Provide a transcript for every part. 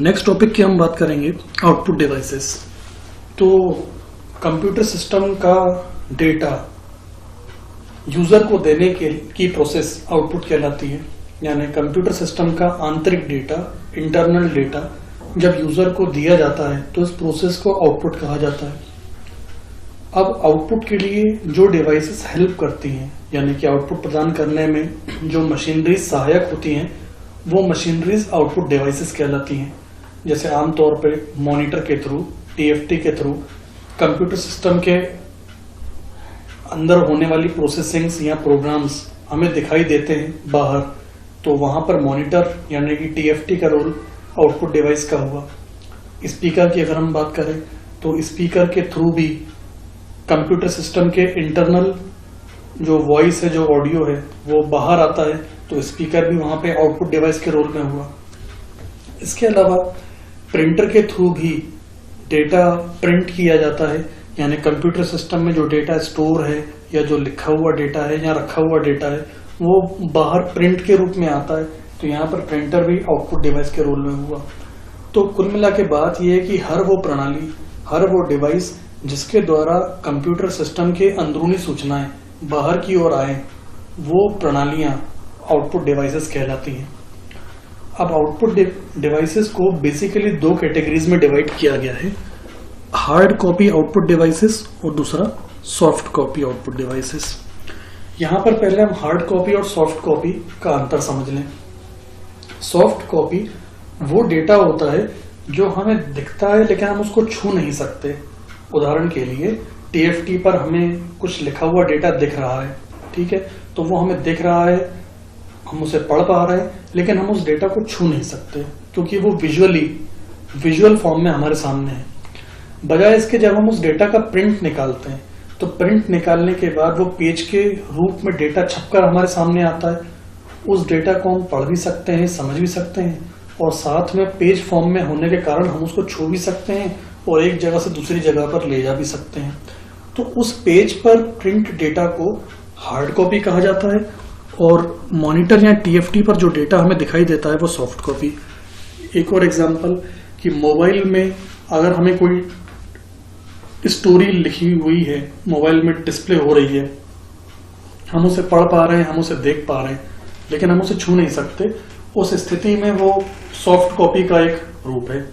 Next topic की हम बात करेंगे आउटपुट डिवाइसेस। तो कंप्यूटर सिस्टम का डेटा यूजर को देने की प्रोसेस आउटपुट कहलाती है। यानी कंप्यूटर सिस्टम का आंतरिक डेटा, इंटरनल डेटा जब यूजर को दिया जाता है तो इस प्रोसेस को आउटपुट कहा जाता है। अब आउटपुट के लिए जो डिवाइसेस हेल्प करती हैं, यानी कि आउटपुट प्रदान करने में जो मशीनरीज सहायक होती हैं, वो मशीनरीज आउटपुट डिवाइसेस कहलाती हैं। जैसे आमतौर पे मॉनिटर के थ्रू, टीएफटी के थ्रू कंप्यूटर सिस्टम के अंदर होने वाली प्रोसेसिंग्स या प्रोग्राम्स हमें दिखाई देते हैं बाहर, तो वहां पर मॉनिटर यानी कि टीएफटी का रोल आउटपुट डिवाइस का हुआ। स्पीकर की अगर हम बात करें तो स्पीकर के थ्रू भी कंप्यूटर सिस्टम के इंटरनल जो वॉइस है, जो ऑडियो है, वो बाहर आता है, तो स्पीकर भी वहां पे आउटपुट डिवाइस के रोल में हुआ। इसके अलावा प्रिंटर के थ्रू भी डेटा प्रिंट किया जाता है, यानी कंप्यूटर सिस्टम में जो डेटा स्टोर है या जो लिखा हुआ डेटा है या रखा हुआ डेटा है वो बाहर प्रिंट के रूप में आता है, तो यहाँ पर प्रिंटर भी आउटपुट डिवाइस के रोल में हुआ। तो कुल मिला के बात यह है कि हर वो प्रणाली, हर वो डिवाइस जिसके द्वारा कंप्यूटर सिस्टम के अंदरूनी सूचनाएं बाहर की ओर आए, वो प्रणालियां आउटपुट डिवाइसेस कहलाती हैं। अब आउटपुट डिवाइसेस को बेसिकली दो कैटेगरीज में डिवाइड किया गया है, हार्ड कॉपी आउटपुट डिवाइसेस और दूसरा सॉफ्ट कॉपी आउटपुट डिवाइसेस। यहां पर पहले हम हार्ड कॉपी और सॉफ्ट कॉपी का अंतर समझ लें। सॉफ्ट कॉपी वो डेटा होता है जो हमें दिखता है लेकिन हम उसको छू नहीं सकते। उदाहरण के लिए टीएफटी पर हमें कुछ लिखा हुआ डेटा दिख रहा है, ठीक है, तो वो हमें दिख रहा है, हम उसे पढ़ पा रहे हैं, लेकिन हम उस डेटा को छू नहीं सकते क्योंकि वो विजुअल फॉर्म में हमारे सामने है। बजाय इसके जब हम उस डेटा का प्रिंट निकालते हैं तो प्रिंट निकालने के बाद वो पेज के रूप में डेटा छपकर हमारे सामने आता है। उस डेटा को हम पढ़ भी सकते हैं, समझ भी सकते हैं, और साथ में पेज फॉर्म में होने के कारण हम उसको छू भी सकते हैं और एक जगह से दूसरी जगह पर ले जा भी सकते हैं। तो उस पेज पर प्रिंट डेटा को हार्ड कॉपी कहा जाता है, और मॉनिटर या टीएफटी पर जो डेटा हमें दिखाई देता है वो सॉफ्ट कॉपी। एक और एग्जांपल कि मोबाइल में अगर हमें कोई स्टोरी लिखी हुई है, मोबाइल में डिस्प्ले हो रही है, हम उसे पढ़ पा रहे हैं, हम उसे देख पा रहे हैं, लेकिन हम उसे छू नहीं सकते, उस स्थिति में वो सॉफ्ट कॉपी का एक रूप है।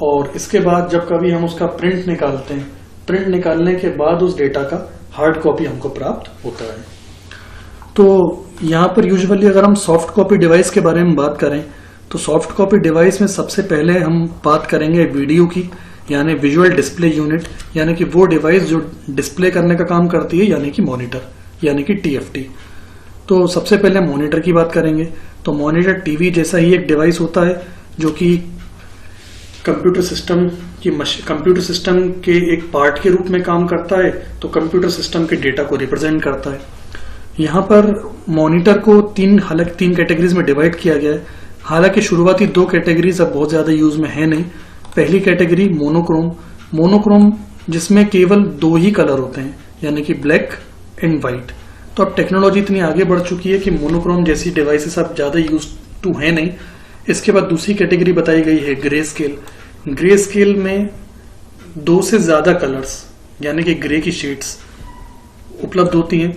और इसके बाद जब कभी हम उसका प्रिंट निकालते हैं, प्रिंट निकालने के बाद उस डेटा का हार्ड कॉपी हमको प्राप्त होता है। तो यहाँ पर यूजुअली अगर हम सॉफ्ट कॉपी डिवाइस के बारे में बात करें तो सॉफ्ट कॉपी डिवाइस में सबसे पहले हम बात करेंगे वीडियो की, यानी विजुअल डिस्प्ले यूनिट, यानी कि वो डिवाइस जो डिस्प्ले करने का काम करती है, यानी कि मॉनिटर, यानी कि टीएफटी। तो सबसे पहले मॉनिटर की बात करेंगे। तो मॉनिटर टीवी जैसा ही एक डिवाइस होता है जो कि कंप्यूटर सिस्टम के एक पार्ट के रूप में काम करता है, तो कंप्यूटर सिस्टम के डेटा को रिप्रेजेंट करता है। यहाँ पर मॉनिटर को हालांकि तीन कैटेगरीज में डिवाइड किया गया है। हालांकि शुरुआती दो कैटेगरीज अब बहुत ज्यादा यूज में है नहीं। पहली कैटेगरी मोनोक्रोम जिसमें केवल दो ही कलर होते हैं, यानी कि ब्लैक एंड व्हाइट। तो अब टेक्नोलॉजी इतनी आगे बढ़ चुकी है कि मोनोक्रोम जैसी डिवाइसेस अब ज्यादा यूज टू है नहीं। इसके बाद दूसरी कैटेगरी बताई गई है ग्रे स्केल। ग्रे स्केल में दो से ज्यादा कलर्स यानी कि ग्रे की शेड्स उपलब्ध होती हैं।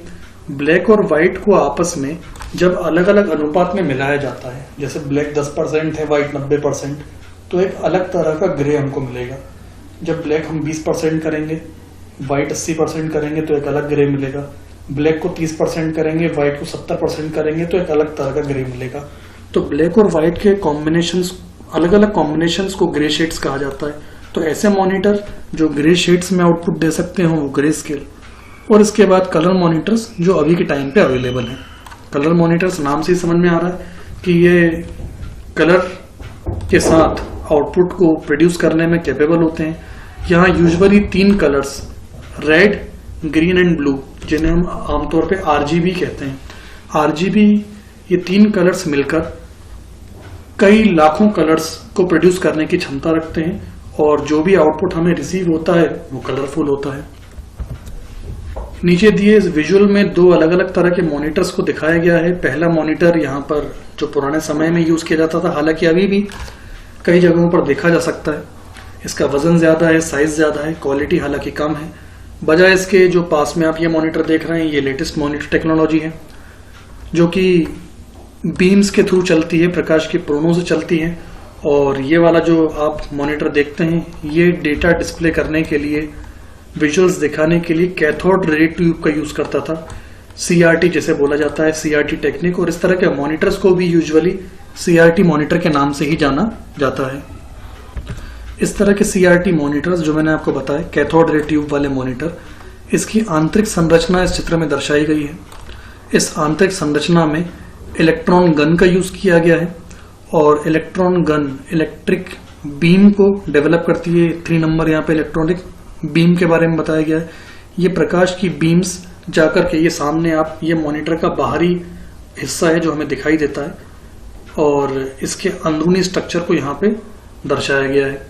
ब्लैक और व्हाइट को आपस में जब अलग अलग अनुपात में मिलाया जाता है, जैसे ब्लैक 10% है, व्हाइट 90%, तो एक अलग तरह का ग्रे हमको मिलेगा। जब ब्लैक हम 20% करेंगे, व्हाइट 80% करेंगे तो एक अलग ग्रे मिलेगा। ब्लैक को 30% करेंगे, व्हाइट को 70% करेंगे तो एक अलग तरह का ग्रे मिलेगा। तो ब्लैक और व्हाइट के कॉम्बिनेशंस, अलग अलग कॉम्बिनेशंस को ग्रे शेड्स कहा जाता है। तो ऐसे मॉनिटर जो ग्रे शेड्स में आउटपुट दे सकते हो वो ग्रे स्केल। और इसके बाद कलर मॉनिटर्स जो अभी के टाइम पे अवेलेबल हैं। कलर मॉनिटर्स नाम से ही समझ में आ रहा है कि ये कलर के साथ आउटपुट को प्रोड्यूस करने में कैपेबल होते हैं। यहाँ usually 3 colours, red, green and blue, जिन्हें हम आमतौर पे आरजीबी कहते हैं, आरजीबी, ये 3 कलर्स मिलकर कई लाखों कलर्स को प्रोड्यूस करने की क्षमता रखते हैं, और जो भी आउटपुट हमें रिसीव होता है वो कलरफुल होता है। नीचे दिए इस विजुअल में दो अलग अलग तरह के मॉनिटर्स को दिखाया गया है। पहला मॉनिटर यहाँ पर जो पुराने समय में यूज किया जाता था, हालांकि अभी भी कई जगहों पर देखा जा सकता है। इसका वजन ज़्यादा है, साइज़ ज़्यादा है, क्वालिटी हालांकि कम है। बजाय इसके जो पास में आप ये मॉनिटर देख रहे हैं, ये लेटेस्ट मॉनिटर टेक्नोलॉजी है जो कि बीम्स के थ्रू चलती है, प्रकाश की किरणों से चलती है। और ये वाला जो आप मॉनिटर देखते हैं, ये डेटा डिस्प्ले करने के लिए, विजुअल्स दिखाने के लिए कैथोड रे ट्यूब का यूज़ करता था। CRT जैसे बोला जाता है, CRT टेक्निक। और इस तरह के मॉनिटर्स को भी यूजुअली CRT मॉनिटर के नाम से ही जाना जाता है। इस तरह के CRT मॉनिटर्स जो मैंने आपको बताया, कैथोड रे ट्यूब वाले मॉनिटर, इसकी आंतरिक संरचना इस चित्र में दर्शाई गई है। इस आंतरिक संरचना में इलेक्ट्रॉन गन का यूज किया गया है और इलेक्ट्रॉन गन इलेक्ट्रिक बीम को डेवलप करती है। 3 नंबर यहाँ पे इलेक्ट्रॉनिक बीम के बारे में बताया गया है। ये प्रकाश की बीम्स जाकर के ये सामने आप, ये मॉनिटर का बाहरी हिस्सा है जो हमें दिखाई देता है और इसके अंदरूनी स्ट्रक्चर को यहाँ पे दर्शाया गया है।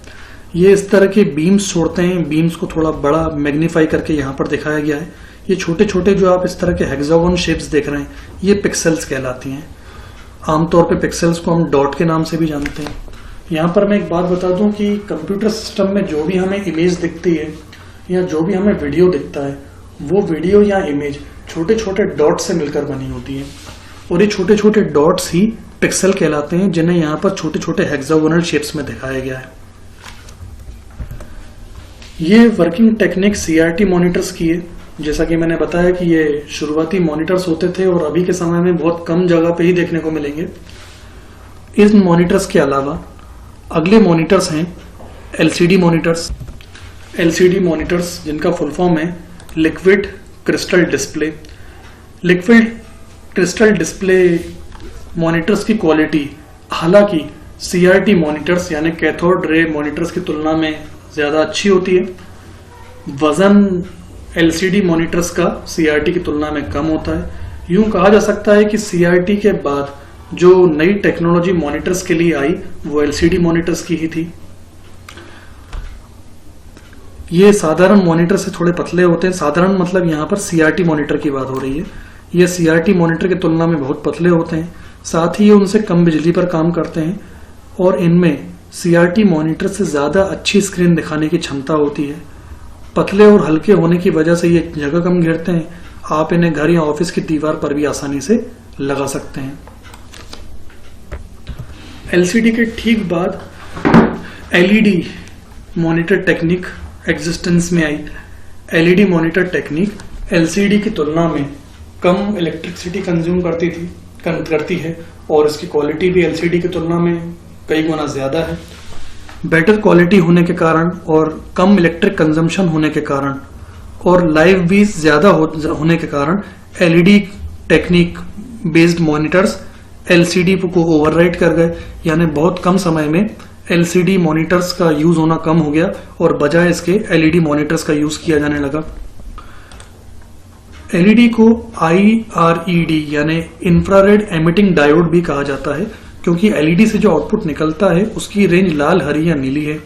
ये इस तरह के बीम्स छोड़ते हैं, बीम्स को थोड़ा बड़ा मैग्नीफाई करके यहाँ पर दिखाया गया है। ये छोटे छोटे जो आप इस तरह के हेक्सागोन शेप्स देख रहे हैं, ये पिक्सेल्स कहलाती हैं। आमतौर पे पिक्सेल्स को हम डॉट के नाम से भी जानते हैं। यहाँ पर मैं एक बात बता दूं कि कंप्यूटर सिस्टम में जो भी हमें इमेज दिखती है या जो भी हमें वीडियो दिखता है, वो वीडियो या इमेज छोटे छोटे डॉट से मिलकर बनी होती है और ये छोटे छोटे डॉट्स ही पिक्सल कहलाते हैं, जिन्हें यहाँ पर छोटे छोटे हेक्सागोनल शेप्स में दिखाया गया है। ये वर्किंग टेक्निक CRT मॉनिटर्स की है। जैसा कि मैंने बताया कि ये शुरुआती मॉनिटर्स होते थे और अभी के समय में बहुत कम जगह पे ही देखने को मिलेंगे। इन मॉनिटर्स के अलावा अगले मॉनिटर्स हैं LCD मॉनिटर्स। LCD मॉनिटर्स जिनका फुल फॉर्म है liquid crystal display. Liquid crystal display monitors की क्वालिटी हालांकि CRT मॉनिटर्स यानी कैथोड रे मॉनिटर्स की तुलना में ज़्यादा अच्छी होती है। वजन LCD मॉनिटर्स का CRT की तुलना में कम होता है। यूं कहा जा सकता है कि CRT के बाद जो नई टेक्नोलॉजी मॉनिटर्स के लिए आई वो LCD मॉनिटर्स की ही थी। ये साधारण मॉनिटर से थोड़े पतले होते हैं। साधारण मतलब यहाँ पर CRT मॉनिटर की बात हो रही है। ये CRT मॉनिटर की तुलना में बहुत पतले होते हैं, साथ ही ये उनसे कम बिजली पर काम करते हैं और इनमें CRT मॉनिटर से ज़्यादा अच्छी स्क्रीन दिखाने की क्षमता होती है। पतले और हल्के होने की वजह से ये जगह कम घेरते हैं। आप इन्हें घर या ऑफिस की दीवार पर भी आसानी से लगा सकते हैं। LCD के ठीक बाद LED मॉनिटर टेक्निक एग्जिस्टेंस में आई। LED मॉनिटर टेक्निक LCD की तुलना में कम इलेक्ट्रिसिटी कंज्यूम करती है और इसकी क्वालिटी भी LCD की तुलना में कई गुना ज्यादा है। बेटर क्वालिटी होने के कारण और कम इलेक्ट्रिक कंजम्पशन होने के कारण और लाइव भी ज्यादा होने के कारण LED technique based monitors LCD को ओवरराइड कर गए, यानी बहुत कम समय में LCD मॉनिटर्स का यूज होना कम हो गया और बजाय इसके LED मॉनिटर्स का यूज किया जाने लगा। LED को IRED यानी इंफ्रारेड एमिटिंग डायोड भी कहा जाता है, क्योंकि LED से जो आउटपुट निकलता है उसकी रेंज लाल, हरी या नीली है।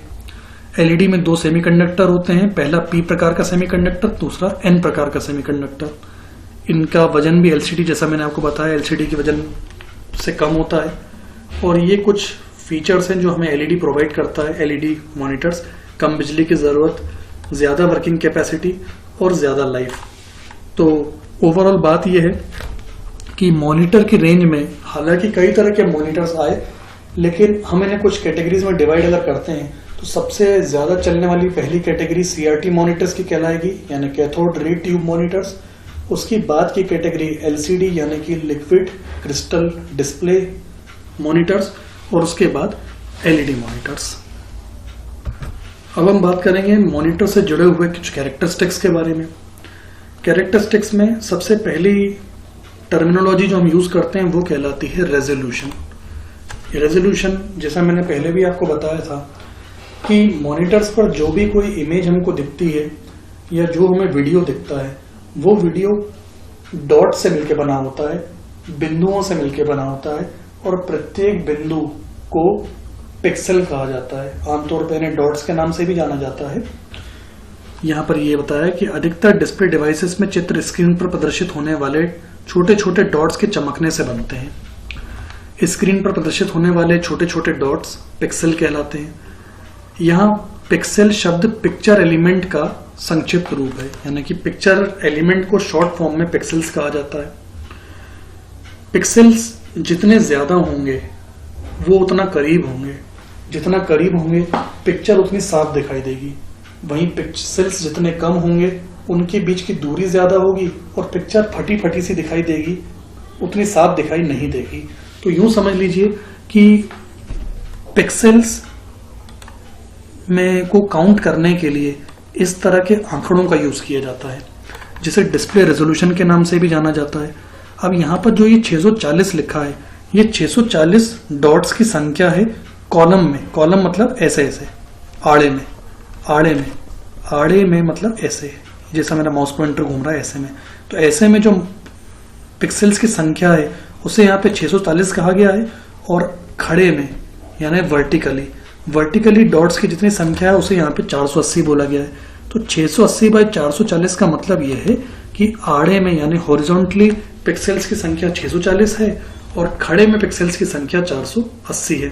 LED में 2 सेमीकंडक्टर होते हैं, पहला P प्रकार का सेमीकंडक्टर, दूसरा N प्रकार का सेमीकंडक्टर। इनका वजन भी LCD जैसा मैंने आपको बताया LCD के वजन से कम होता है और ये कुछ फीचर्स हैं जो हमें LED प्रोवाइड करता है। LED मॉनिटर्स कम बिजली की ज़रूरत, ज़्यादा वर्किंग कैपेसिटी और ज़्यादा लाइफ। तो ओवरऑल बात यह है कि मॉनिटर की रेंज में हालांकि कई तरह के मॉनिटर्स आए, लेकिन हम इन्हें कुछ कैटेगरीज में डिवाइड अगर करते हैं तो सबसे ज़्यादा चलने वाली पहली कैटेगरी CRT मॉनिटर्स की कहलाएगी, यानी कैथोड रे ट्यूब मॉनिटर्स। उसकी बाद की कैटेगरी LCD यानी कि लिक्विड क्रिस्टल डिस्प्ले मॉनिटर्स और उसके बाद LED मॉनिटर्स। अब हम बात करेंगे मॉनिटर से जुड़े हुए कुछ कैरेक्टरिस्टिक्स के बारे में। कैरेक्टरिस्टिक्स में सबसे पहली टर्मिनोलॉजी जो हम यूज करते हैं वो कहलाती है रेजोल्यूशन। रेजोल्यूशन जैसा मैंने पहले भी आपको बताया था कि मॉनिटर्स पर जो भी कोई इमेज हमको दिखती है या जो हमें वीडियो दिखता है वो वीडियो डॉट से मिलकर बना होता है, बिंदुओं से मिलकर बना होता है और प्रत्येक बिंदु को पिक्सल कहा जाता है। आमतौर पर इन्हें डॉट्स के नाम से भी जाना जाता है। यहाँ पर यह बताया कि अधिकतर डिस्प्ले डिवाइसेस में चित्र स्क्रीन पर प्रदर्शित होने वाले छोटे छोटे डॉट्स के चमकने से बनते हैं। स्क्रीन पर प्रदर्शित होने वाले छोटे छोटे डॉट्स पिक्सल कहलाते हैं। यहाँ पिक्सल शब्द पिक्चर एलिमेंट का संक्षिप्त रूप है, यानी कि पिक्चर एलिमेंट को शॉर्ट फॉर्म में पिक्सेल्स कहा जाता है। पिक्सेल्स जितने ज्यादा होंगे वो उतना करीब होंगे, जितना करीब होंगे पिक्चर उतनी साफ दिखाई देगी। वहीं पिक्सेल्स जितने कम होंगे उनके बीच की दूरी ज्यादा होगी और पिक्चर फटी फटी सी दिखाई देगी, उतनी साफ दिखाई नहीं देगी। तो यूं समझ लीजिए कि पिक्सेल्स में को काउंट करने के लिए इस तरह के आंकड़ों का यूज किया जाता है, जिसे डिस्प्ले रेजोल्यूशन के नाम से भी जाना जाता है। अब यहाँ पर जो ये 640 लिखा है, ये 640 डॉट्स की संख्या है कॉलम में। कॉलम मतलब ऐसे ऐसे, आड़े में, आड़े में, आड़े में मतलब ऐसे, जैसा मेरा माउस पॉइंटर घूम रहा है ऐसे में। तो ऐसे में जो पिक्सेल्स की संख्या है उसे यहाँ पे 640 कहा गया है, और खड़े में यानी वर्टिकली डॉट्स की जितनी संख्या है उसे यहाँ पे 480 बोला गया है। तो 680 बाय 440 का मतलब यह है कि आड़े में यानी हॉरिजॉन्टली पिक्सेल्स की संख्या 640 है और खड़े में पिक्सेल्स की संख्या 480 है।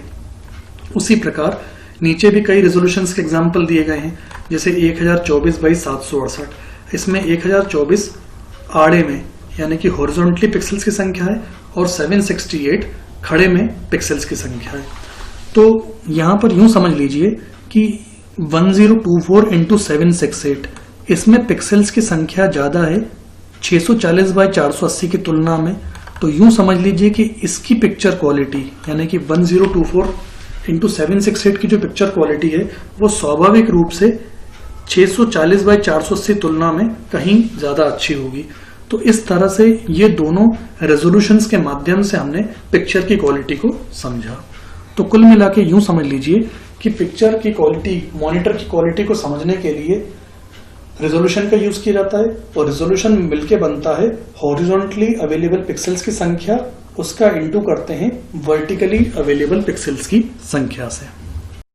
उसी प्रकार नीचे भी कई रेजोल्यूशंस के एग्जाम्पल दिए गए हैं, जैसे 1024 बाई 768। इसमें 1024 आड़े में यानी कि हॉरिजॉन्टली पिक्सेल्स की संख्या है और 768 खड़े में पिक्सेल्स की संख्या है। तो यहां पर यूं समझ लीजिए कि 1024 इंटू 768, इसमें पिक्सेल्स की संख्या ज्यादा है 640 बाई 480 की तुलना में। तो यूं समझ लीजिए कि इसकी पिक्चर क्वालिटी यानी कि 1024 इंटू 768 की जो पिक्चर क्वालिटी है वो स्वाभाविक रूप से 640 बाई 480 तुलना में कहीं ज्यादा अच्छी होगी। तो इस तरह से ये दोनों रेजोल्यूशंस के माध्यम से हमने पिक्चर की क्वालिटी को समझा। तो कुल मिला के यूं समझ लीजिए कि पिक्चर की क्वालिटी, मॉनिटर की क्वालिटी को समझने के लिए रेजोल्यूशन का यूज किया जाता है, और रेजोल्यूशन मिलके बनता है हॉरिजॉन्टली अवेलेबल पिक्सेल्स की संख्या, उसका इंटू करते हैं वर्टिकली अवेलेबल पिक्सेल्स की संख्या से।